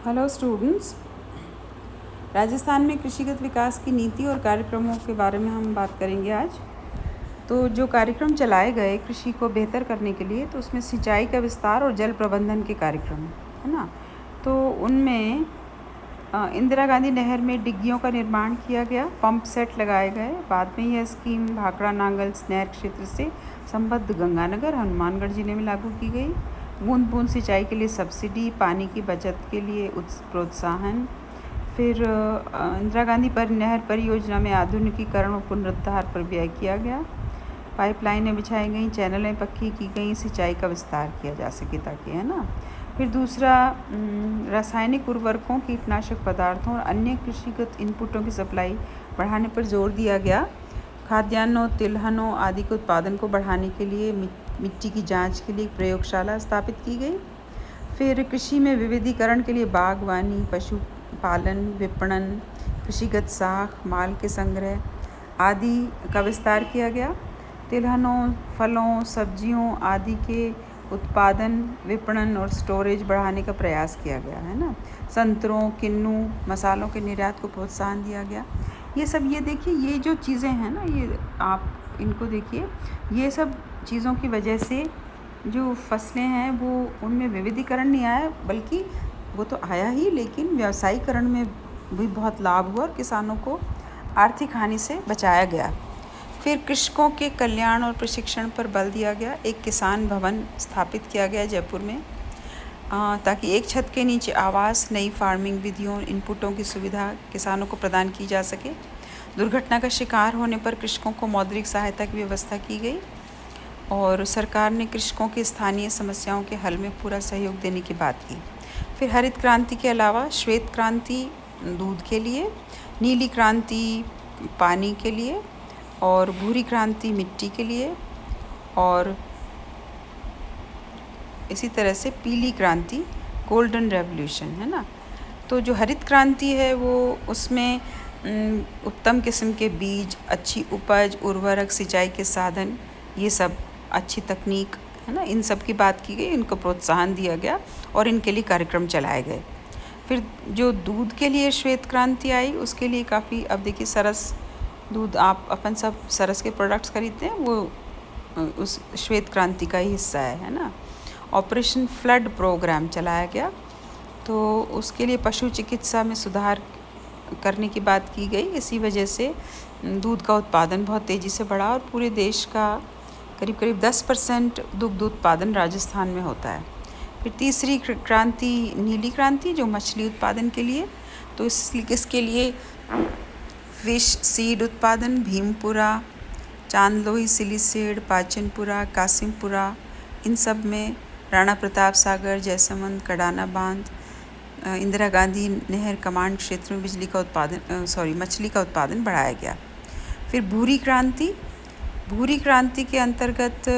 Hello students. Rajasthan में कृषिगत विकास की नीति और कार्यक्रमों के बारे में हम बात करेंगे आज। तो जो कार्यक्रम चलाए गए कृषि को बेहतर करने के लिए, तो उसमें सिंचाई का विस्तार और जल प्रबंधन के कार्यक्रम है ना। तो उनमें इंदिरा गांधी नहर में डिग्गियों का निर्माण किया गया, पंप सेट लगाए गए। बाद में यह स्कीम भाखड़ा नांगल्स नहर क्षेत्र से संबद्ध गंगानगर हनुमानगढ़ जिले में लागू की गई। बूंद बूंद सिंचाई के लिए सब्सिडी, पानी की बचत के लिए प्रोत्साहन। फिर इंदिरा गांधी पर नहर परियोजना में आधुनिकीकरण और पुनरुद्धार पर व्यय किया गया। पाइपलाइनें बिछाई गई, चैनलें पक्की की गई, सिंचाई का विस्तार किया जा सके ताकि, है ना। फिर दूसरा, रासायनिक उर्वरकों, कीटनाशक पदार्थों और अन्य कृषिगत इनपुटों की सप्लाई बढ़ाने पर जोर दिया गया। खाद्यान्नों, तिलहनों आदि के उत्पादन को बढ़ाने के लिए मिट्टी की जांच के लिए प्रयोगशाला स्थापित की गई। फिर कृषि में विविधीकरण के लिए बागवानी, पशुपालन, विपणन, कृषिगत साख, माल के संग्रह आदि का विस्तार किया गया। तिलहनों, फलों, सब्जियों आदि के उत्पादन, विपणन और स्टोरेज बढ़ाने का प्रयास किया गया, है ना। संतरों, किन्नू, मसालों के निर्यात को प्रोत्साहन दिया गया। ये सब, ये देखिए, ये जो चीज़ें हैं ना, ये आप इनको देखिए, ये सब चीज़ों की वजह से जो फसलें हैं वो उनमें विविधीकरण नहीं आया, बल्कि वो तो आया ही, लेकिन व्यावसायीकरण में भी बहुत लाभ हुआ और किसानों को आर्थिक हानि से बचाया गया। फिर कृषकों के कल्याण और प्रशिक्षण पर बल दिया गया। एक किसान भवन स्थापित किया गया जयपुर में, ताकि एक छत के नीचे आवास, नई फार्मिंग विधियों, इनपुटों की सुविधा किसानों को प्रदान की जा सके। दुर्घटना का शिकार होने पर कृषकों को मौद्रिक सहायता की व्यवस्था की गई और सरकार ने कृषकों की स्थानीय समस्याओं के हल में पूरा सहयोग देने की बात की। फिर हरित क्रांति के अलावा श्वेत क्रांति दूध के लिए, नीली क्रांति पानी के लिए और भूरी क्रांति मिट्टी के लिए, और इसी तरह से पीली क्रांति गोल्डन रेवोल्यूशन, है ना। तो जो हरित क्रांति है वो उसमें उत्तम किस्म के बीज, अच्छी उपज, उर्वरक, सिंचाई के साधन, ये सब अच्छी तकनीक, है ना, इन सब की बात की गई, इनको प्रोत्साहन दिया गया और इनके लिए कार्यक्रम चलाए गए। फिर जो दूध के लिए श्वेत क्रांति आई, उसके लिए काफ़ी, अब देखिए सरस दूध, आप अपन सब सरस के प्रोडक्ट्स खरीदते हैं, वो उस श्वेत क्रांति का ही हिस्सा है ना। ऑपरेशन फ्लड प्रोग्राम चलाया गया, तो उसके लिए पशु चिकित्सा में सुधार करने की बात की गई। इसी वजह से दूध का उत्पादन बहुत तेज़ी से बढ़ा और पूरे देश का करीब करीब 10% दुग्ध उत्पादन राजस्थान में होता है। फिर तीसरी क्रांति नीली क्रांति, जो मछली उत्पादन के लिए, तो इसके लिए फिश सीड उत्पादन, भीमपुरा, चांदलोई, सिलीसेड, पाचनपुरा, कासिमपुरा, इन सब में राणा प्रताप सागर, जयसमंद, कडाना बांध, इंदिरा गांधी नहर कमांड क्षेत्र में मछली का उत्पादन बढ़ाया गया। फिर भूरी क्रांति के अंतर्गत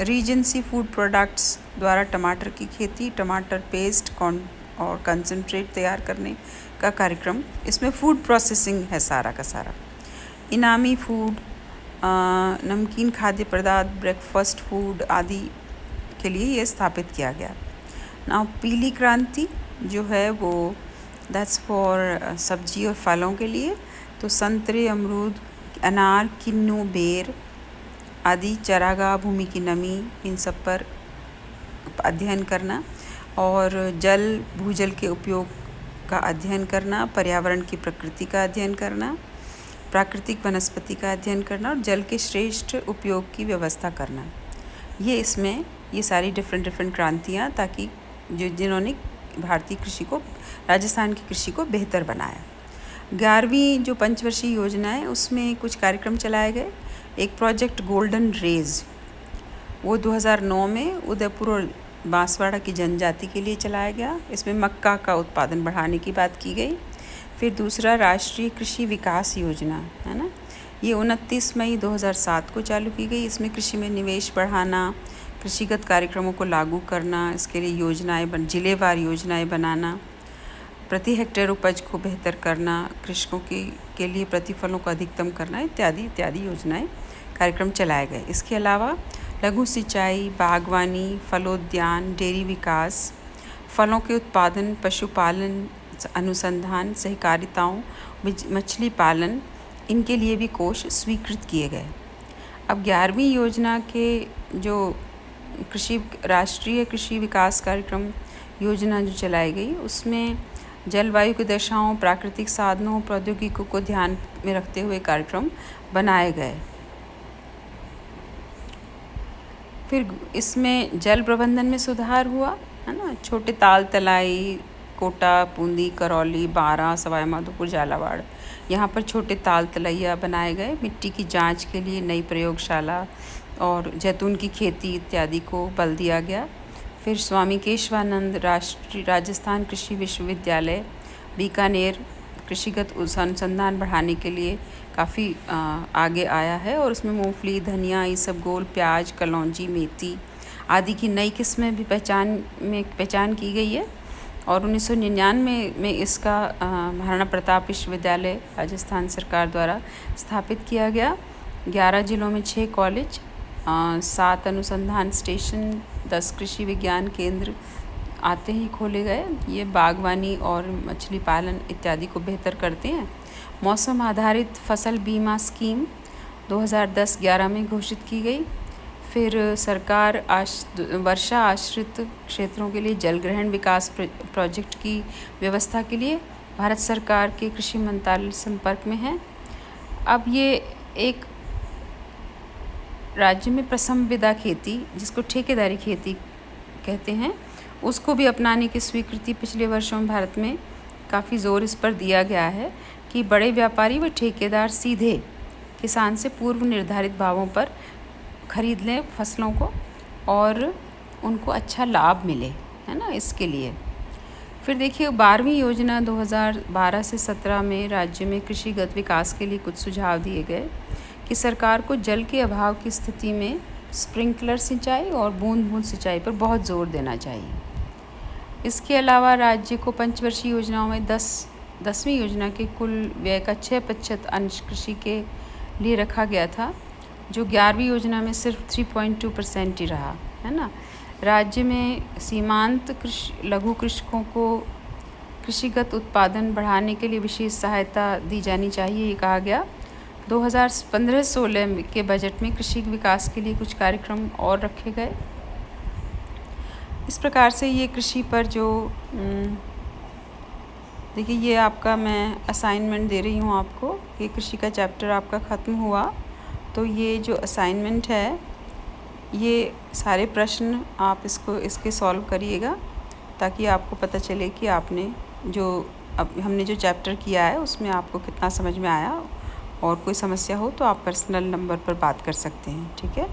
रीजेंसी फूड प्रोडक्ट्स द्वारा टमाटर की खेती, टमाटर पेस्ट और कंसंट्रेट तैयार करने का कार्यक्रम, इसमें फूड प्रोसेसिंग है सारा का सारा। इनामी फूड, नमकीन खाद्य पदार्थ, ब्रेकफास्ट फूड आदि के लिए ये स्थापित किया गया। नाउ पीली क्रांति जो है वो दैट्स फॉर सब्जी और फलों के लिए, तो संतरे, अमरूद, अनार, किन्नू, बेर आदि, चरागाह, भूमि की नमी, इन सब पर अध्ययन करना और जल भूजल के उपयोग का अध्ययन करना, पर्यावरण की प्रकृति का अध्ययन करना, प्राकृतिक वनस्पति का अध्ययन करना और जल के श्रेष्ठ उपयोग की व्यवस्था करना। ये इसमें ये सारी डिफरेंट क्रांतियाँ, ताकि जिन्होंने भारतीय कृषि को, राजस्थान की कृषि को बेहतर बनाया। 11वीं जो पंचवर्षीय योजना है उसमें कुछ कार्यक्रम चलाए गए। एक प्रोजेक्ट गोल्डन रेज, वो 2009 में उदयपुर और बांसवाड़ा की जनजाति के लिए चलाया गया। इसमें मक्का का उत्पादन बढ़ाने की बात की गई। फिर दूसरा, राष्ट्रीय कृषि विकास योजना, है ना, ये 29 मई 2007 को चालू की गई। इसमें कृषि में निवेश बढ़ाना, कृषिगत कार्यक्रमों को लागू करना, इसके लिए योजनाएं जिलेवार योजनाएं बनाना, प्रति हेक्टेयर उपज को बेहतर करना, कृषकों के लिए प्रतिफलों को अधिकतम करना, इत्यादि योजनाएं कार्यक्रम चलाए गए। इसके अलावा लघु सिंचाई, बागवानी, फलोद्यान, डेयरी विकास, फलों के उत्पादन, पशुपालन, अनुसंधान, सहकारिताओं, मछली पालन, इनके लिए भी कोष स्वीकृत किए गए। अब 11वीं योजना के जो राष्ट्रीय कृषि विकास कार्यक्रम योजना जो चलाई गई, उसमें जलवायु की दशाओं, प्राकृतिक साधनों, प्रौद्योगिकी को ध्यान में रखते हुए कार्यक्रम बनाए गए। फिर इसमें जल प्रबंधन में सुधार हुआ, है ना। छोटे ताल तलाई, कोटा, बूंदी, करौली, बारां, सवाई माधोपुर, झालावाड़, यहाँ पर छोटे ताल तलैया बनाए गए। मिट्टी की जांच के लिए नई प्रयोगशाला और जैतून की खेती इत्यादि को बल दिया गया। फिर स्वामी केशवानंद राजस्थान कृषि विश्वविद्यालय बीकानेर कृषिगत अनुसंधान बढ़ाने के लिए काफ़ी आगे आया है और उसमें मूंगफली, धनिया, इसबगोल, प्याज, कलौंजी, मेथी आदि की नई किस्में भी पहचान की गई है। और 1999 में इसका महाराणा प्रताप विश्वविद्यालय राजस्थान सरकार द्वारा स्थापित किया गया। 11 जिलों में 6 कॉलेज, 7 अनुसंधान स्टेशन, 10 कृषि विज्ञान केंद्र आते ही खोले गए। ये बागवानी और मछली पालन इत्यादि को बेहतर करते हैं। मौसम आधारित फसल बीमा स्कीम 2010-11 में घोषित की गई। फिर सरकार वर्षा आश्रित क्षेत्रों के लिए जल ग्रहण विकास प्रोजेक्ट की व्यवस्था के लिए भारत सरकार के कृषि मंत्रालय संपर्क में है। अब ये एक राज्य में प्रसंविदा खेती, जिसको ठेकेदारी खेती कहते हैं, उसको भी अपनाने की स्वीकृति पिछले वर्षों में भारत में काफ़ी ज़ोर इस पर दिया गया है कि बड़े व्यापारी व ठेकेदार सीधे किसान से पूर्व निर्धारित भावों पर खरीद लें फसलों को और उनको अच्छा लाभ मिले, है ना, इसके लिए। फिर देखिए 12वीं योजना 2012 से 17 में राज्य में कृषिगत विकास के लिए कुछ सुझाव दिए गए कि सरकार को जल के अभाव की स्थिति में स्प्रिंकलर सिंचाई और बूंद बूंद सिंचाई पर बहुत जोर देना चाहिए। इसके अलावा राज्य को पंचवर्षीय योजनाओं में 10वीं योजना के कुल व्यय का 6% अंश कृषि के लिए रखा गया था, जो 11वीं योजना में सिर्फ 3.2% ही रहा, है ना। राज्य में सीमांत लघु कृषकों को कृषिगत उत्पादन बढ़ाने के लिए विशेष सहायता दी जानी चाहिए, ये कहा गया। 2015-16 के बजट में कृषि विकास के लिए कुछ कार्यक्रम और रखे गए। इस प्रकार से ये कृषि पर जो देखिए, ये आपका मैं असाइनमेंट दे रही हूँ आपको। ये कृषि का चैप्टर आपका ख़त्म हुआ, तो ये जो असाइनमेंट है, ये सारे प्रश्न आप इसके सॉल्व करिएगा, ताकि आपको पता चले कि आपने हमने जो चैप्टर किया है उसमें आपको कितना समझ में आया। और कोई समस्या हो तो आप पर्सनल नंबर पर बात कर सकते हैं, ठीक है।